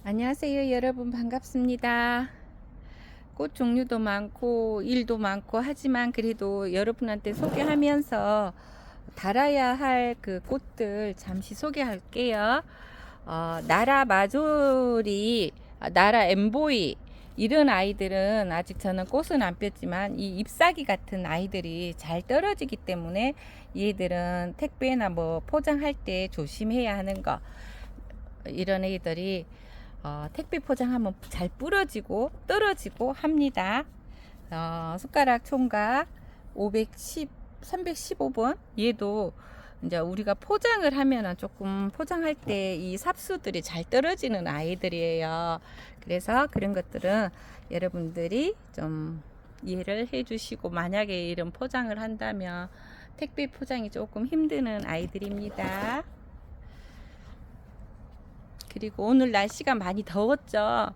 안녕하세요 여러분, 반갑습니다. 꽃 종류도 많고 일도 많고 하지만 그래도 여러분한테 소개하면서 달아야 할 그 꽃들 잠시 소개할게요. 나라 마조리, 나라 엠보이, 이런 아이들은 아직 저는 꽃은 안 폈지만 이 잎사귀 같은 아이들이 잘 떨어지기 때문에 얘들은 택배나 뭐 포장할 때 조심해야 하는 거. 이런 애들이 택배 포장하면 잘 부러지고 떨어지고 합니다. 숟가락 총각 315번, 얘도 이제 우리가 포장을 하면은 조금 포장할 때 이 삽수들이 잘 떨어지는 아이들이에요. 그래서 그런 것들은 여러분들이 좀 이해를 해 주시고, 만약에 이런 포장을 한다면 택배 포장이 조금 힘드는 아이들입니다. 그리고 오늘 날씨가 많이 더웠죠.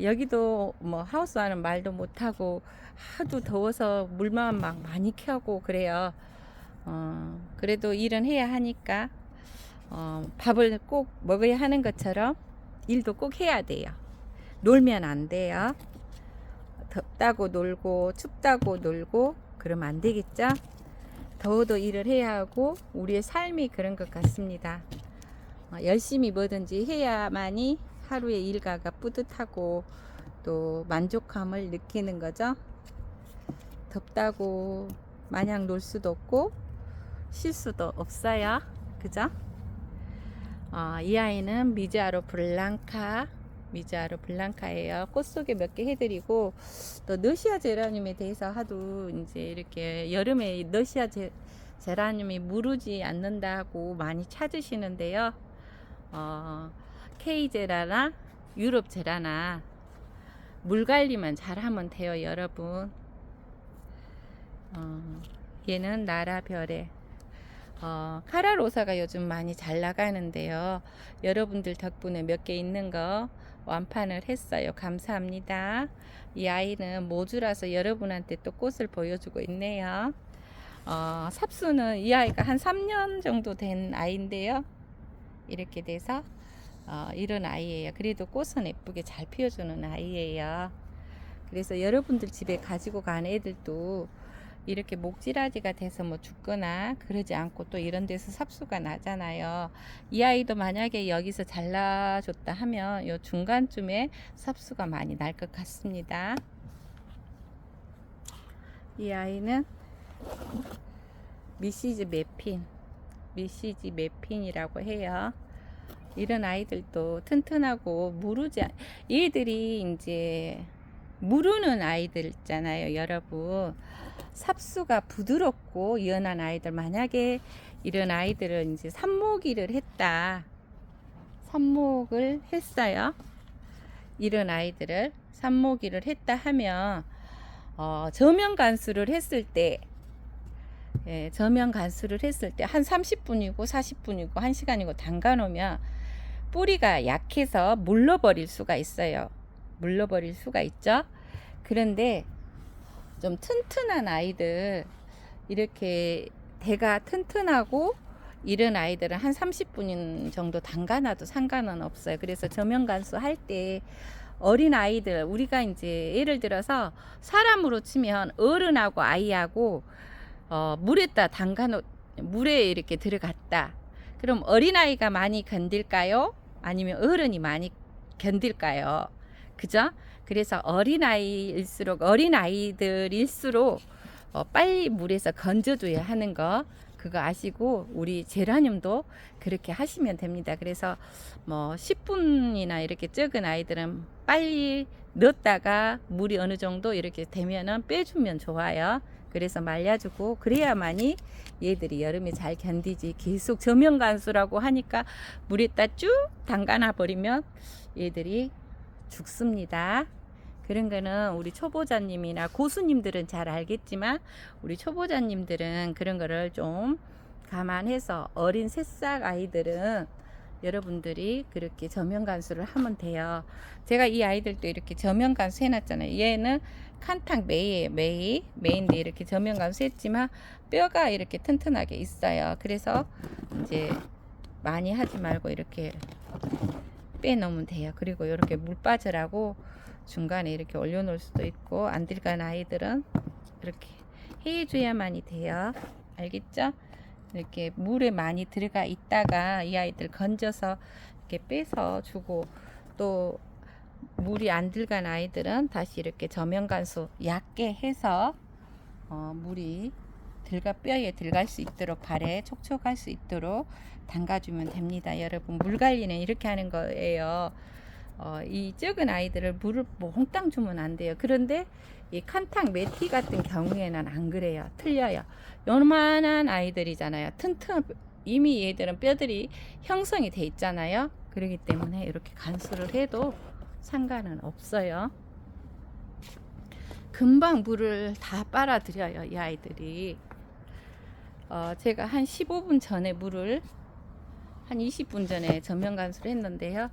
여기도 뭐 하우스 하는 말도 못하고 하도 더워서 물만 막 많이 켜고 그래요. 그래도 일은 해야 하니까 밥을 꼭 먹어야 하는 것처럼 일도 꼭 해야 돼요. 놀면 안 돼요. 덥다고 놀고 춥다고 놀고 그러면 안 되겠죠. 더워도 일을 해야 하고 우리의 삶이 그런 것 같습니다. 열심히 뭐든지 해야만이 하루의 일과가 뿌듯하고 또 만족감을 느끼는 거죠. 덥다고 마냥 놀 수도 없고 쉴 수도 없어요. 그죠? 이 아이는 미즈아로 블랑카예요. 꽃 소개 몇 개 해드리고, 또 너시아 제라늄에 대해서 하도 이제 이렇게 여름에 너시아 제라늄이 무르지 않는다고 많이 찾으시는데요. K제라나 유럽제라나 물 관리만 잘하면 돼요, 여러분. 얘는 나라별에 카라로사가 요즘 많이 잘 나가는데요. 여러분들 덕분에 몇 개 있는 거 완판을 했어요. 감사합니다. 이 아이는 모주라서 여러분한테 또 꽃을 보여주고 있네요. 삽수는 이 아이가 한 3년 정도 된 아이인데요. 이렇게 돼서 이런 아이예요. 그래도 꽃은 예쁘게 잘 피워주는 아이예요. 그래서 여러분들 집에 가지고 간 애들도 이렇게 목질아지가 돼서 뭐 죽거나 그러지 않고 또 이런 데서 삽수가 나잖아요. 이 아이도 만약에 여기서 잘라줬다 하면 요 중간쯤에 삽수가 많이 날 것 같습니다. 이 아이는 미시즈 매핀이라고 해요. 이런 아이들도 튼튼하고 얘들이 이제 무르는 아이들 있잖아요, 여러분. 삽수가 부드럽고 연한 아이들, 만약에 이런 아이들을 이제 삽목을 했어요. 이런 아이들을 삽목을 했다 하면 저면 간수를 했을 때 한 30분이고 40분이고 1시간이고 담가 놓으면 뿌리가 약해서 물러버릴 수가 있어요. 물러버릴 수가 있죠. 그런데 좀 튼튼한 아이들, 이렇게 대가 튼튼하고 이런 아이들은 한 30분 정도 담가놔도 상관은 없어요. 그래서 저면 간수 할 때 어린 아이들, 우리가 이제 예를 들어서 사람으로 치면 어른하고 아이하고 물에 이렇게 들어갔다. 그럼 어린아이가 많이 견딜까요? 아니면 어른이 많이 견딜까요? 그죠? 그래서 어린아이들일수록 빨리 물에서 건져줘야 하는 거, 그거 아시고 우리 제라늄도 그렇게 하시면 됩니다. 그래서 뭐 10분이나 이렇게 적은 아이들은 빨리 넣었다가 물이 어느 정도 이렇게 되면은 빼주면 좋아요. 그래서 말려주고 그래야만이 얘들이 여름에 잘 견디지. 계속 저면 간수라고 하니까 물에다 쭉 담가놔 버리면 얘들이 죽습니다. 그런 거는 우리 초보자님이나 고수님들은 잘 알겠지만 우리 초보자님들은 그런 거를 좀 감안해서, 어린 새싹 아이들은 여러분들이 그렇게 저면 간수를 하면 돼요. 제가 이 아이들도 이렇게 저면 간수 해놨잖아요. 얘는 칸탕 메이인데 이렇게 저면 간수 했지만 뼈가 이렇게 튼튼하게 있어요. 그래서 이제 많이 하지 말고 이렇게 빼놓으면 돼요. 그리고 이렇게 물 빠져라고 중간에 이렇게 올려놓을 수도 있고, 안 들어간 아이들은 이렇게 해줘야만이 돼요. 알겠죠? 이렇게 물에 많이 들어가 있다가 이 아이들 건져서 이렇게 빼서 주고, 또 물이 안 들어간 아이들은 다시 이렇게 저면간수 얕게 해서 물이 뼈에 들어갈 수 있도록, 발에 촉촉할 수 있도록 담가주면 됩니다. 여러분, 물 관리는 이렇게 하는 거예요. 이 적은 아이들을 물을 몽땅 주면 안 돼요. 그런데 이 칸탕 매티 같은 경우에는 안 그래요. 틀려요. 요만한 아이들이잖아요. 이미 얘들은 뼈들이 형성이 돼 있잖아요. 그렇기 때문에 이렇게 간수를 해도 상관은 없어요. 금방 물을 다 빨아들여요, 이 아이들이. 제가 한 15분 전에 물을 한 20분 전에 전면 간수를 했는데요.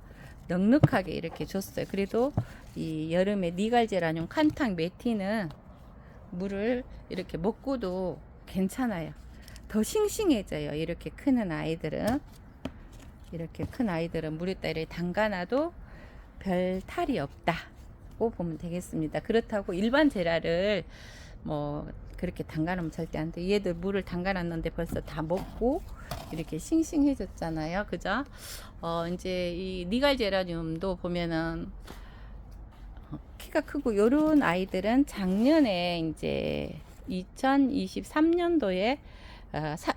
넉넉하게 이렇게 줬어요. 그래도 이 여름에 니갈제라늄 칸탕 매티는 물을 이렇게 먹고도 괜찮아요. 더 싱싱해져요. 이렇게 크는 아이들은. 이렇게 큰 아이들은 물에다 이렇게 담가놔도 별 탈이 없다고 보면 되겠습니다. 그렇다고 일반 제라를 뭐 그렇게 담가놓으면 절대 안 돼. 얘들 물을 담가놨는데 벌써 다 먹고 이렇게 싱싱해졌잖아요. 그죠? 이제 이 니갈제라늄도 보면은 키가 크고, 요런 아이들은 작년에 이제 2023년도에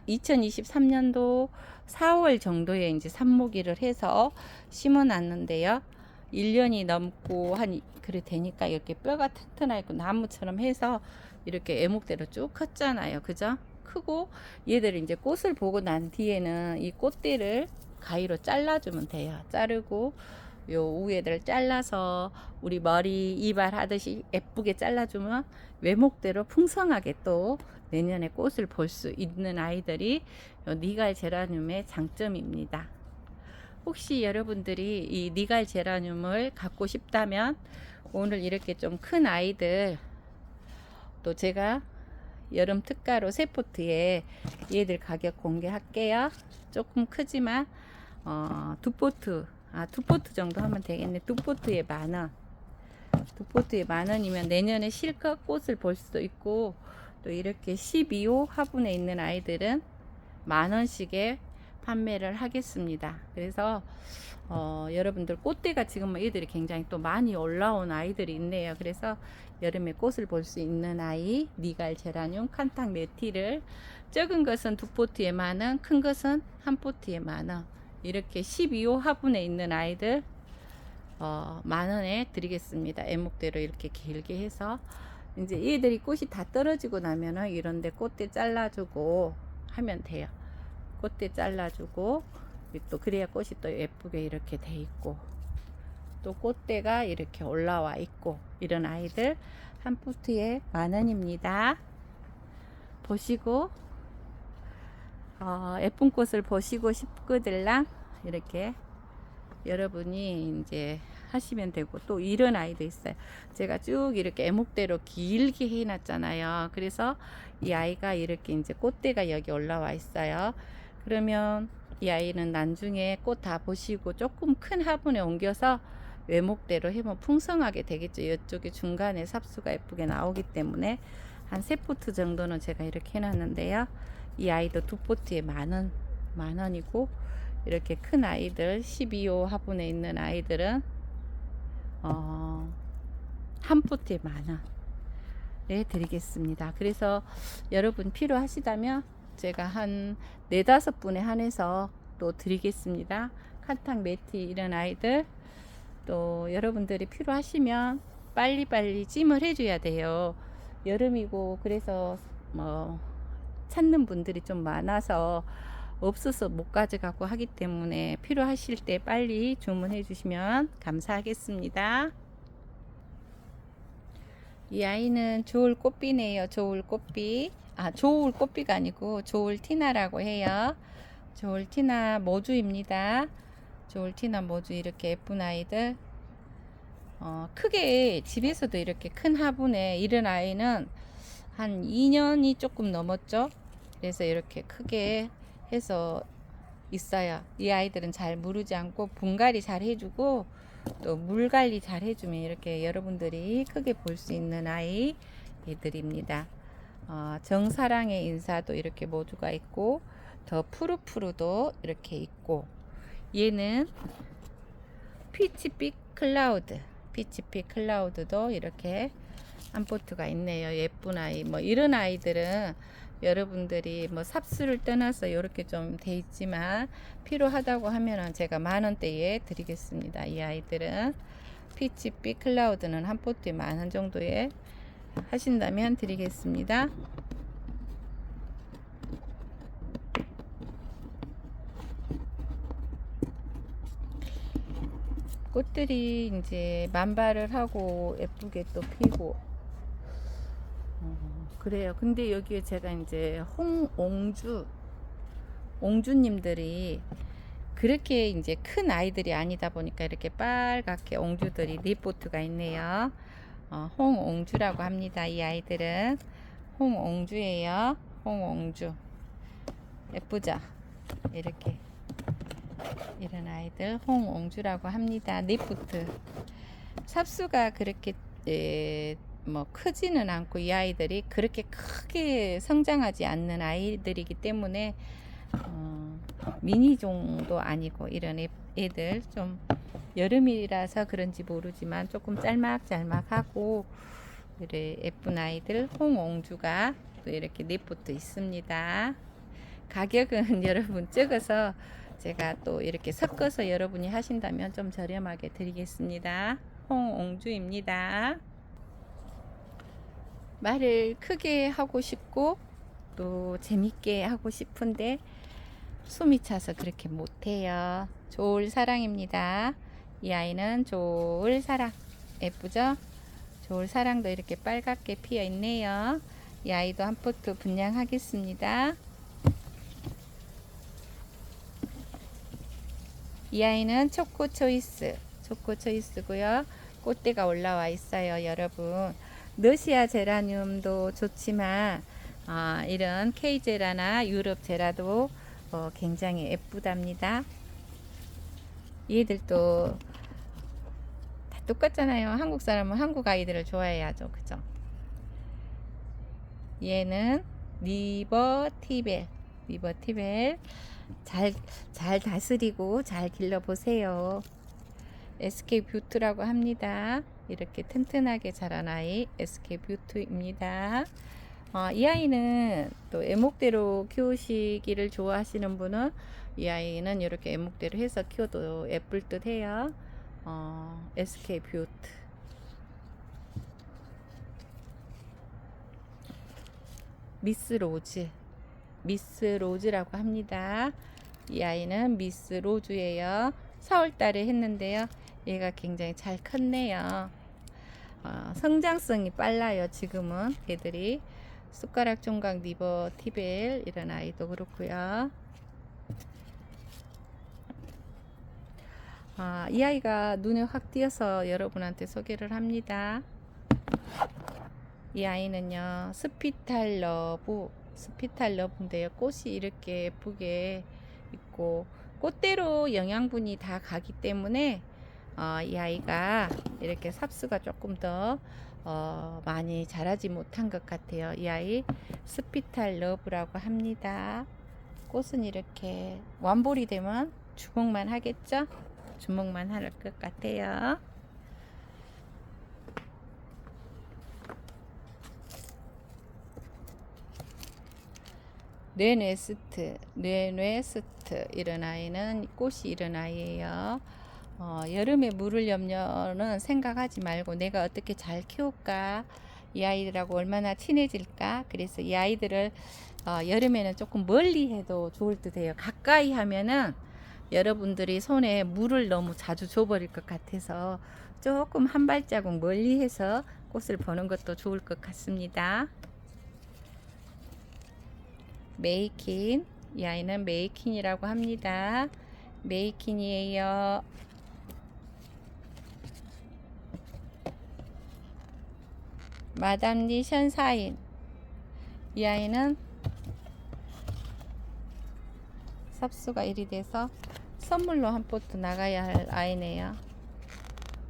2023년도 4월 정도에 이제 삽목이를 해서 심어 놨는데요. 1년이 넘고 그래 되니까 이렇게 뼈가 튼튼하고 나무처럼 해서 이렇게 애목대로 쭉 컸잖아요. 그죠? 크고, 얘들이 이제 꽃을 보고 난 뒤에는 이 꽃대를 가위로 잘라주면 돼요. 자르고 요 위에를 잘라서 우리 머리 이발 하듯이 예쁘게 잘라주면 외목대로 풍성하게 또 내년에 꽃을 볼 수 있는 아이들이 요 니갈 제라늄의 장점입니다. 혹시 여러분들이 이 니갈 제라늄을 갖고 싶다면 오늘 이렇게 좀 큰 아이들, 또 제가 여름 특가로 세 포트에 얘들 가격 공개할게요. 조금 크지만 두 포트 정도 하면 되겠네. 두 포트에 10,000원. 두 포트에 10,000원이면 내년에 실컷 꽃을 볼 수도 있고, 또 이렇게 12호 화분에 있는 아이들은 10,000원씩에 판매를 하겠습니다. 그래서 여러분들 꽃대가 지금 애들이 굉장히 또 많이 올라온 아이들이 있네요. 그래서 여름에 꽃을 볼 수 있는 아이 니갈 제라늄 칸탕 매티를, 적은 것은 두 포트에 10,000원, 큰 것은 한 포트에 10,000원, 이렇게 12호 화분에 있는 아이들 10,000원에 드리겠습니다. 애목대로 이렇게 길게 해서. 이제 얘들이 꽃이 다 떨어지고 나면은 이런데 꽃대 잘라주고 하면 돼요. 꽃대 잘라주고, 또 그래야 꽃이 또 예쁘게 이렇게 돼 있고, 또 꽃대가 이렇게 올라와 있고, 이런 아이들 한 포트에 10,000원입니다. 보시고 예쁜 꽃을 보시고 싶거들랑 이렇게 여러분이 이제 하시면 되고, 또 이런 아이도 있어요. 제가 쭉 이렇게 애목대로 길게 해놨잖아요. 그래서 이 아이가 이렇게 이제 꽃대가 여기 올라와 있어요. 그러면 이 아이는 나중에 꽃 다 보시고 조금 큰 화분에 옮겨서 외목대로 해면 풍성하게 되겠죠. 이쪽에 중간에 삽수가 예쁘게 나오기 때문에 한 3포트 정도는 제가 이렇게 해놨는데요. 이 아이도 두 포트에 10,000원이고, 이렇게 큰 아이들 12호 화분에 있는 아이들은 한 포트에 10,000원에 드리겠습니다. 그래서 여러분 필요하시다면 제가 한 4-5분에 한해서 또 드리겠습니다. 칸탕 매티 이런 아이들, 또 여러분들이 필요하시면 빨리빨리 찜을 해줘야 돼요. 여름이고 그래서 뭐 찾는 분들이 좀 많아서 없어서 못 가져가고 하기 때문에 필요하실 때 빨리 주문해 주시면 감사하겠습니다. 이 아이는 조울 꽃비네요. 조울 꽃비. 조울 꽃비가 아니고 조울 티나라고 해요. 조울 티나 모주입니다. 조울 티나 모주, 이렇게 예쁜 아이들. 크게 집에서도 이렇게 큰 화분에 이런 아이는 한 2년이 조금 넘었죠. 그래서 이렇게 크게 해서 있어요. 이 아이들은 잘 무르지 않고 분갈이 잘 해주고 또 물 관리 잘 해주면 이렇게 여러분들이 크게 볼 수 있는 아이들입니다. 정사랑의 인사도 이렇게 모두가 있고 더 푸르푸르도 이렇게 있고, 얘는 피치빛 클라우드도 이렇게 한 포트가 있네요. 예쁜 아이. 뭐 이런 아이들은 여러분들이 뭐 삽수를 떠나서 이렇게 좀 돼 있지만 필요하다고 하면은 제가 10,000원대에 드리겠습니다. 이 아이들은 피치빛 클라우드는 한 포트에 10,000원 정도에 하신다면 드리겠습니다. 꽃들이 이제 만발을 하고 예쁘게 또 피고 그래요. 근데 여기에 제가 이제 옹주님들이 그렇게 이제 큰 아이들이 아니다 보니까 이렇게 빨갛게 옹주들이 4포트가 있네요. 홍옹주라고 합니다. 이 아이들은 홍옹주예요. 홍옹주 예쁘죠? 이렇게 이런 아이들 홍옹주라고 합니다. 4포트. 삽수가 그렇게 뭐 크지는 않고 이 아이들이 그렇게 크게 성장하지 않는 아이들이기 때문에 미니종도 아니고 이런 애들 좀 여름이라서 그런지 모르지만 조금 짤막짤막하고 이래 예쁜 아이들 홍옹주가 또 이렇게 4포트 있습니다. 가격은 여러분 적어서 제가 또 이렇게 섞어서 여러분이 하신다면 좀 저렴하게 드리겠습니다. 홍옹주입니다. 말을 크게 하고 싶고 또 재밌게 하고 싶은데 숨이 차서 그렇게 못해요. 조울사랑입니다. 이 아이는 조울사랑 예쁘죠? 조울사랑도 이렇게 빨갛게 피어 있네요. 이 아이도 한 포트 분양하겠습니다. 이 아이는 초코초이스고요. 꽃대가 올라와 있어요. 여러분, 러시아 제라늄도 좋지만 이런 K제라나 유럽 제라도 굉장히 예쁘답니다. 얘들도 다 똑같잖아요. 한국 사람은 한국 아이들을 좋아해야죠. 그죠? 얘는 리버티벨 잘 다스리고 잘 길러보세요. SK 뷰트라고 합니다. 이렇게 튼튼하게 자란 아이 SK 뷰트입니다. 이 아이는 또 애목대로 키우시기를 좋아하시는 분은 이 아이는 이렇게 애목대로 해서 키워도 예쁠 듯 해요. SK 뷰트. 미스 로즈라고 합니다. 이 아이는 미스 로즈예요. 4월달에 했는데요. 얘가 굉장히 잘 컸네요. 성장성이 빨라요. 지금은 애들이 숟가락 종각 리버티벨 이런 아이도 그렇고요. 이 아이가 눈에 확 띄어서 여러분한테 소개를 합니다. 이 아이는요, 스피탈 러브인데요. 꽃이 이렇게 예쁘게 있고 꽃대로 영양분이 다 가기 때문에 이 아이가 이렇게 삽수가 조금 더 많이 자라지 못한 것 같아요. 이 아이 스피탈 러브라고 합니다. 꽃은 이렇게 완볼이 되면 주목만 하겠죠? 주목만 할 것 같아요. 르네스트 이런 아이는 꽃이 이런 아이예요. 여름에 물을 염려는 생각하지 말고 내가 어떻게 잘 키울까, 이 아이들하고 얼마나 친해질까. 그래서 이 아이들을 여름에는 조금 멀리 해도 좋을 듯 해요. 가까이 하면은 여러분들이 손에 물을 너무 자주 줘버릴 것 같아서 조금 한 발자국 멀리 해서 꽃을 보는 것도 좋을 것 같습니다. 메이킨, 이 아이는 메이킨이라고 합니다. 메이킨이에요. 마담 리 션사인, 이 아이는 삽수가 1이 돼서 선물로 한 포트 나가야 할 아이네요.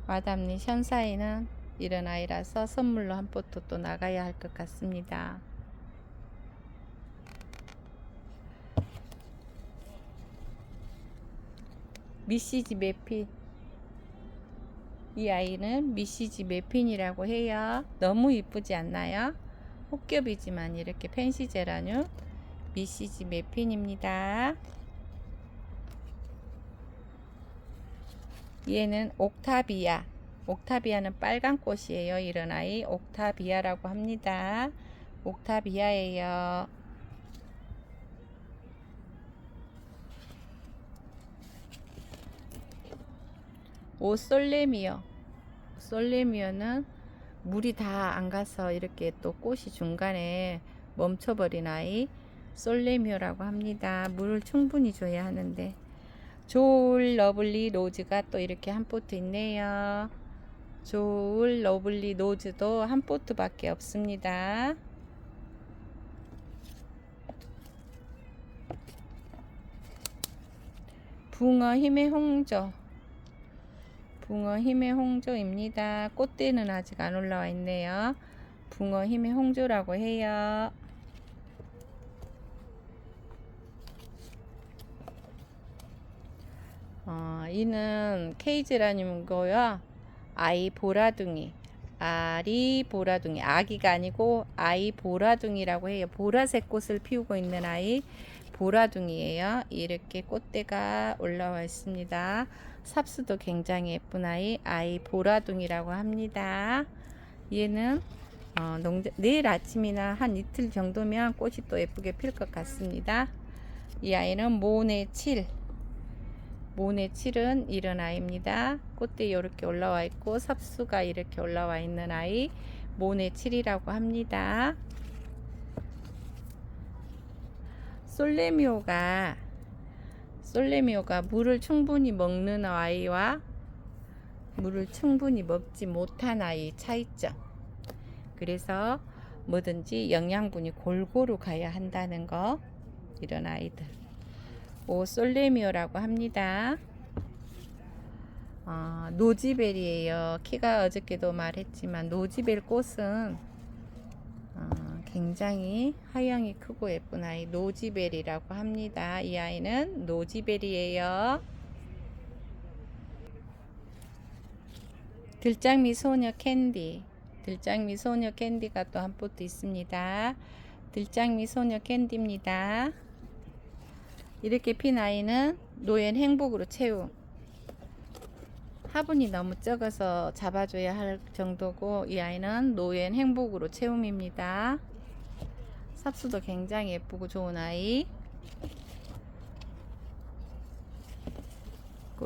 마담니 션사이는 이런 아이라서 선물로 한 포트 또 나가야 할 것 같습니다. 미시지 매핀, 이 아이는 미시지 매핀이라고 해요. 너무 이쁘지 않나요? 혹겹이지만 이렇게 펜시 제라늄 미시지 매핀입니다. 얘는 옥타비아, 옥타비아는 빨간 꽃이에요. 이런 아이 옥타비아라고 합니다. 옥타비아예요. 오 솔레미어, 솔레미어는 물이 다 안 가서 이렇게 또 꽃이 중간에 멈춰버린 아이 솔레미어라고 합니다. 물을 충분히 줘야 하는데. 조울 러블리 로즈가 또 이렇게 한 포트 있네요. 조울 러블리 로즈도 한 포트밖에 없습니다. 붕어 힘의 홍조, 붕어 힘의 홍조입니다. 꽃대는 아직 안 올라와 있네요. 붕어 힘의 홍조라고 해요. 이는 케이제라늄이고요. 아이 보라둥이, 알이 보라둥이, 아기가 아니고 아이 보라둥이라고 해요. 보라색 꽃을 피우고 있는 아이 보라둥이에요. 이렇게 꽃대가 올라와 있습니다. 삽수도 굉장히 예쁜 아이 보라둥이라고 합니다. 얘는 내일 아침이나 한 이틀 정도면 꽃이 또 예쁘게 필 것 같습니다. 이 아이는 모네 7, 모네 7은 이런 아이입니다. 꽃대 이렇게 올라와 있고 삽수가 이렇게 올라와 있는 아이 모네 7이라고 합니다. 솔레미오가 물을 충분히 먹는 아이와 물을 충분히 먹지 못한 아이 차이점. 그래서 뭐든지 영양분이 골고루 가야 한다는 거, 이런 아이들 오 솔레미오라고 합니다. 노지벨이에요. 키가 어저께도 말했지만 노지벨 꽃은 굉장히 하영이 크고 예쁜 아이 노지벨이라고 합니다. 이 아이는 노지벨이에요. 들장미 소녀 캔디, 들장미 소녀 캔디가 또 한 포트 있습니다. 들장미 소녀 캔디입니다. 이렇게 핀 아이는 노엔 행복으로 채움. 화분이 너무 적어서 잡아줘야 할 정도고 이 아이는 노엔 행복으로 채움입니다. 삽수도 굉장히 예쁘고 좋은 아이.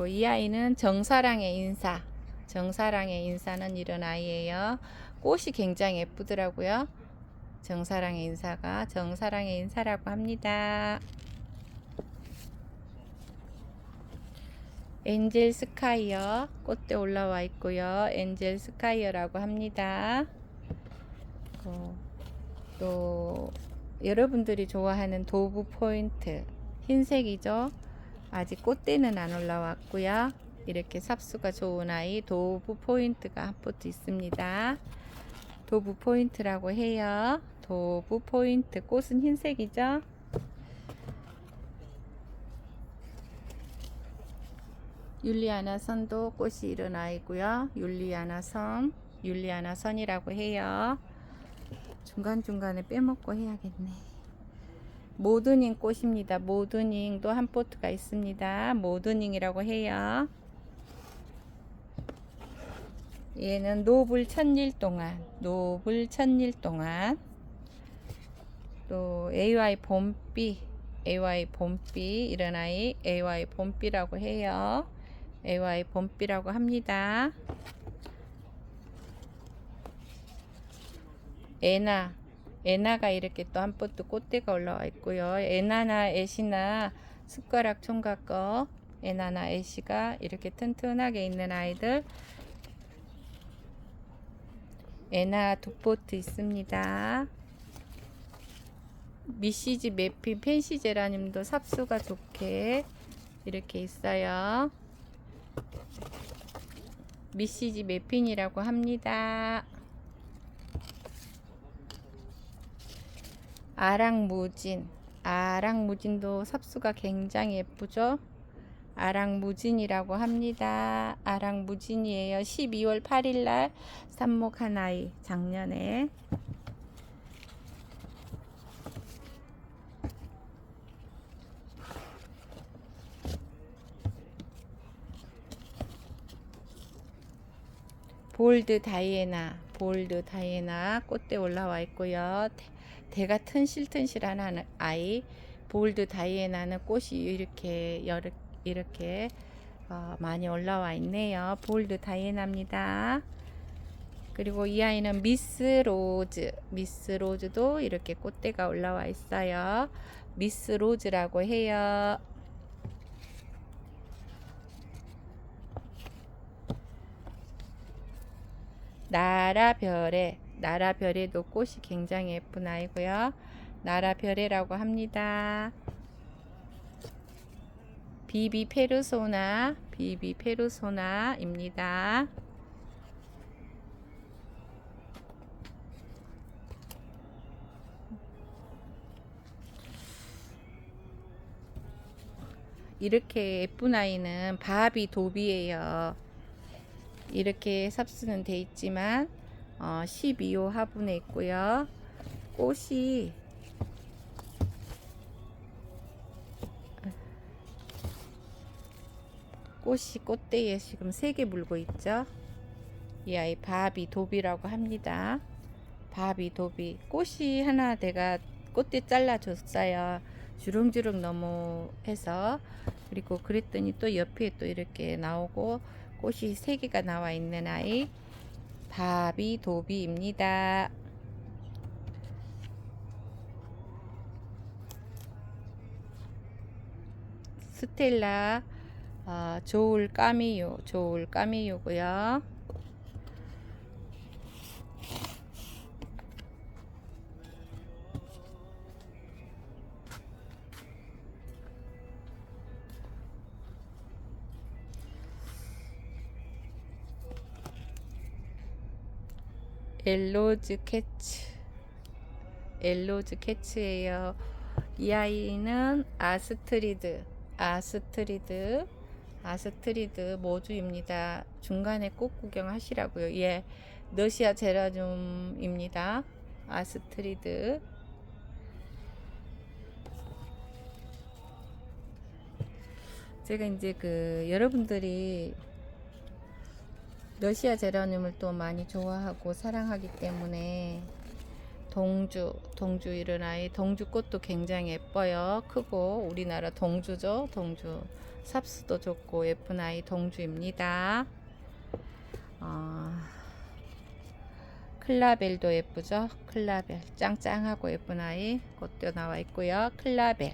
이 아이는 정사랑의 인사, 정사랑의 인사는 이런 아이예요. 꽃이 굉장히 예쁘더라고요. 정사랑의 인사가 정사랑의 인사라고 합니다. 엔젤 스카이어 꽃대 올라와 있고요. 엔젤 스카이어라고 합니다. 또 여러분들이 좋아하는 도브 포인트 흰색이죠. 아직 꽃대는 안 올라왔고요. 이렇게 삽수가 좋은 아이 도브 포인트가 한 포트 있습니다. 도브 포인트라고 해요. 도브 포인트 꽃은 흰색이죠. 율리아나 선도 꽃이 이런 아이고요. 율리아나 선이라고 해요. 중간중간에 빼먹고 해야겠네. 모드닝 꽃입니다. 모드닝도 한 포트가 있습니다. 모드닝이라고 해요. 얘는 노블 천일 동안, 노블 천일 동안. 또 AY 봄비, AY 봄비 이런 아이 AY 봄비라고 해요. AY 봄비라고 합니다. 에나가 이렇게 또 한 포트 꽃대가 올라와 있고요. 에나나 애시나 숟가락 총각 거 에나나 애시가 이렇게 튼튼하게 있는 아이들 에나 두 포트 있습니다. 미시지 매핀 펜시 제라늄도 삽수가 좋게 이렇게 있어요. 미시지 매핀이라고 합니다. 아랑무진도 삽수가 굉장히 예쁘죠. 아랑무진이라고 합니다. 아랑무진이에요. 12월 8일날 삽목한 아이, 작년에. 볼드 다이애나 꽃대 올라와 있고요. 대가 튼실튼실한 아이. 볼드 다이애나는 꽃이 이렇게 많이 올라와 있네요. 볼드 다이애나입니다. 그리고 이 아이는 미스 로즈도 이렇게 꽃대가 올라와 있어요. 미스 로즈라고 해요. 나라별에도 꽃이 굉장히 예쁜 아이고요. 나라별에라고 합니다. 비비페르소나입니다. 이렇게 예쁜 아이는 바비도비예요. 이렇게 삽수는 돼 있지만 12호 화분에 있고요. 꽃이 꽃대에 지금 3개 물고 있죠. 이 아이 바비도비라고 합니다. 바비도비. 꽃이 하나 내가 꽃대 잘라줬어요. 주렁주렁 너무 해서. 그리고 그랬더니 또 옆에 또 이렇게 나오고 꽃이 3개가 나와 있는 아이 바비도비입니다. 스텔라 조울 까미유고요. 엘로즈 캐츠예요. 이 아이는 아스트리드 모주입니다. 중간에 꽃 구경하시라고요. 예, 러시아 제라늄입니다. 아스트리드. 제가 이제 여러분들이 러시아 제라늄을 또 많이 좋아하고 사랑하기 때문에 동주 이런 아이, 동주꽃도 굉장히 예뻐요. 크고 우리나라 동주죠. 동주 삽수도 좋고 예쁜 아이 동주입니다. 클라벨도 예쁘죠. 클라벨 짱짱하고 예쁜 아이 꽃도 나와 있고요. 클라벨,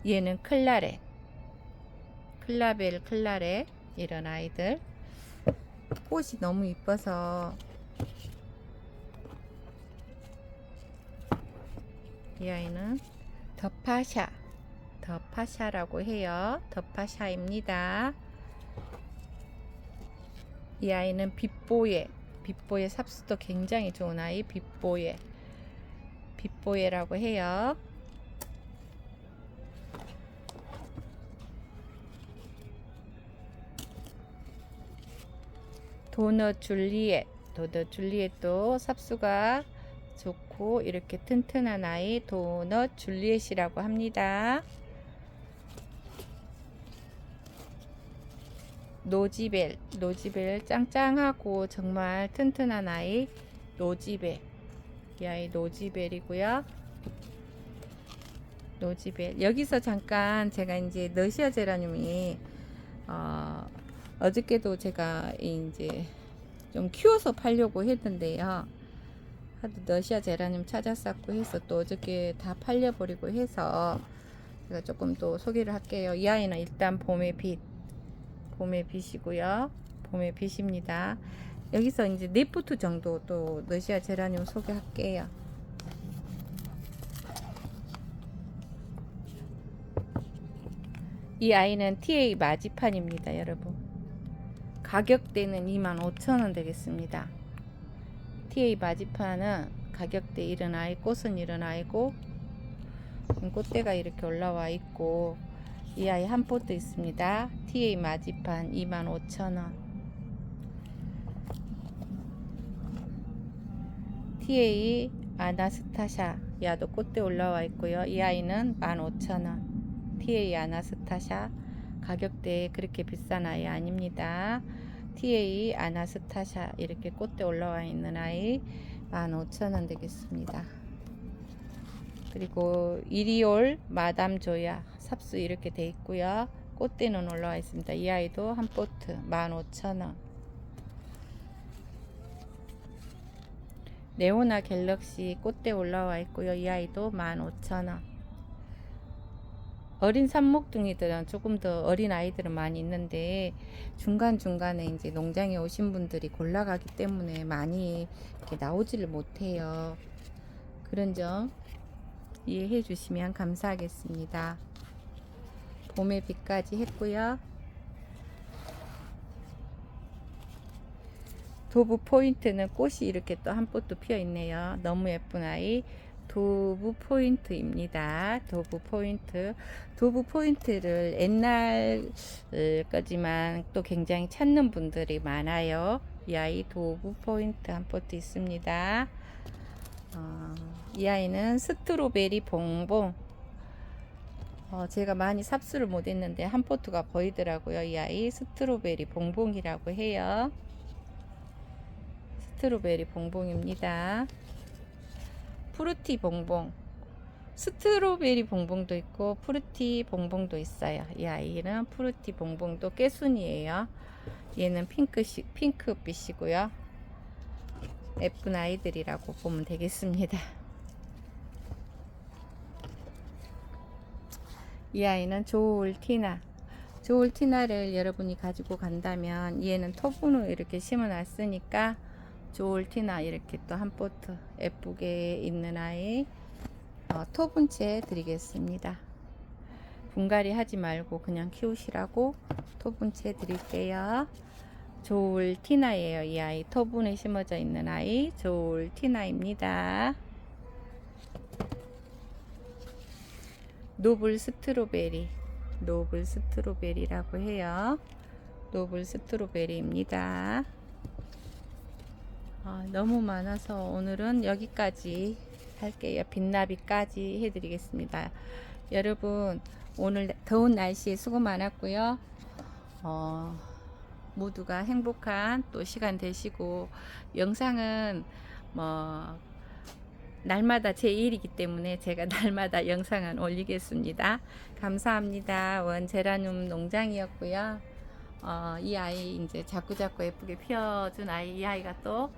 얘는 클라렛 이런 아이들. 꽃이 너무 이뻐서 이 아이는 더파샤라고 해요. 더파샤입니다. 이 아이는 빛보예 삽수도 굉장히 좋은 아이. 빛보예라고 해요. 도넛 줄리엣도 삽수가 좋고 이렇게 튼튼한 아이 도넛 줄리엣이라고 합니다. 노지벨 짱짱하고 정말 튼튼한 아이 노지벨. 이 아이 노지벨이고요. 여기서 잠깐 제가 이제 러시아 제라늄이 어저께도 제가 이제 좀 키워서 팔려고 했는데요. 하도 러시아 제라늄 찾았었고 해서 또 어저께 다 팔려버리고 해서 제가 조금 또 소개를 할게요. 이 아이는 일단 봄의 빛이고요. 봄의 빛입니다. 여기서 이제 4포트 정도 또 러시아 제라늄 소개할게요. 이 아이는 TA 마지판입니다, 여러분. 가격대는 25,000원 되겠습니다. TA 마지판은 가격대 이런 아이, 꽃은 이런 아이고, 꽃대가 이렇게 올라와 있고, 이 아이 한 포트 있습니다. TA 마지판 25,000원. TA 아나스타샤 야도 꽃대 올라와 있고요. 이 아이는 15,000원. TA 아나스타샤 가격대 그렇게 비싼 아이 아닙니다. TA 아나스타샤 이렇게 꽃대 올라와 있는 아이 15,000원 되겠습니다. 그리고 이리올 마담 조야 삽수 이렇게 돼 있고요. 꽃대는 올라와 있습니다. 이 아이도 한 포트 15,000원. 레오나 갤럭시 꽃대 올라와 있고요. 이 아이도 15,000원. 어린 삽목둥이들은 조금 더 어린 아이들은 많이 있는데 중간중간에 이제 농장에 오신 분들이 골라가기 때문에 많이 이렇게 나오지를 못해요. 그런 점 이해해 주시면 감사하겠습니다. 봄의 빛까지 했고요. 도브 포인트는 꽃이 이렇게 또 한 포트 피어 있네요. 너무 예쁜 아이 도브 포인트입니다. 도브 포인트. 도브 포인트를 옛날 거지만 또 굉장히 찾는 분들이 많아요. 이 아이 도브 포인트 한 포트 있습니다. 이 아이는 스트로베리 봉봉. 제가 많이 삽수를 못했는데 한 포트가 보이더라고요. 이 아이 스트로베리 봉봉이라고 해요. 스트로베리 봉봉입니다. 푸르티 봉봉. 스트로베리 봉봉도 있고 푸르티 봉봉도 있어요. 이 아이는 푸르티 봉봉도 깨순이에요. 얘는 핑크빛이고요. 예쁜 아이들이라고 보면 되겠습니다. 이 아이는 조울티나. 조울티나를 여러분이 가지고 간다면 얘는 토분으로 이렇게 심어 놨으니까 조울티나 이렇게 또 한 포트 예쁘게 있는 아이 토분채 드리겠습니다. 분갈이 하지 말고 그냥 키우시라고 토분채 드릴게요. 조울티나예요. 이 아이 토분에 심어져 있는 아이 조울티나입니다. 노블 스트로베리. 노블 스트로베리라고 해요. 노블 스트로베리입니다. 너무 많아서 오늘은 여기까지 할게요. 빛나비까지 해드리겠습니다. 여러분 오늘 더운 날씨에 수고 많았고요. 모두가 행복한 또 시간 되시고 영상은 뭐 날마다 제 일이기 때문에 제가 날마다 영상은 올리겠습니다. 감사합니다. 원제라늄 농장이었고요. 이 아이 이제 자꾸자꾸 예쁘게 피워준 아이, 이 아이가 또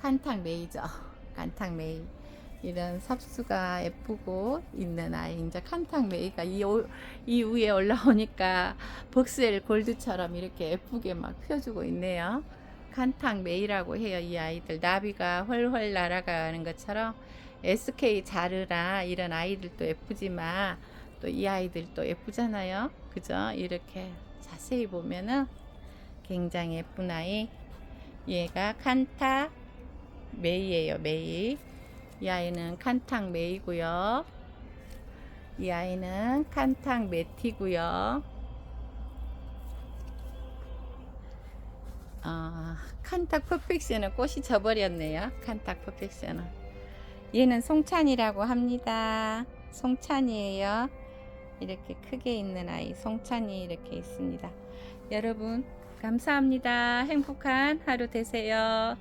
칸탁 메이죠. 칸탁 메이. 이런 삽수가 예쁘고 있는 아이, 이제 칸탁 메이가 이 위에 올라오니까 벅스엘 골드처럼 이렇게 예쁘게 막 펴주고 있네요. 칸탁 메이라고 해요. 이 아이들 나비가 훨훨 날아가는 것처럼 SK 자르라 이런 아이들도 예쁘지만 또 이 아이들도 예쁘잖아요. 그죠? 이렇게 자세히 보면은 굉장히 예쁜 아이. 얘가 칸탁 메이예요. 메이. 이 아이는 칸탁 메이고요. 이 아이는 칸탁 메티고요. 칸탁 퍼펙션은 꽃이 져버렸네요. 칸탁 퍼펙션은. 얘는 송찬이라고 합니다. 송찬이에요. 이렇게 크게 있는 아이 송찬이 이렇게 있습니다. 여러분 감사합니다. 행복한 하루 되세요.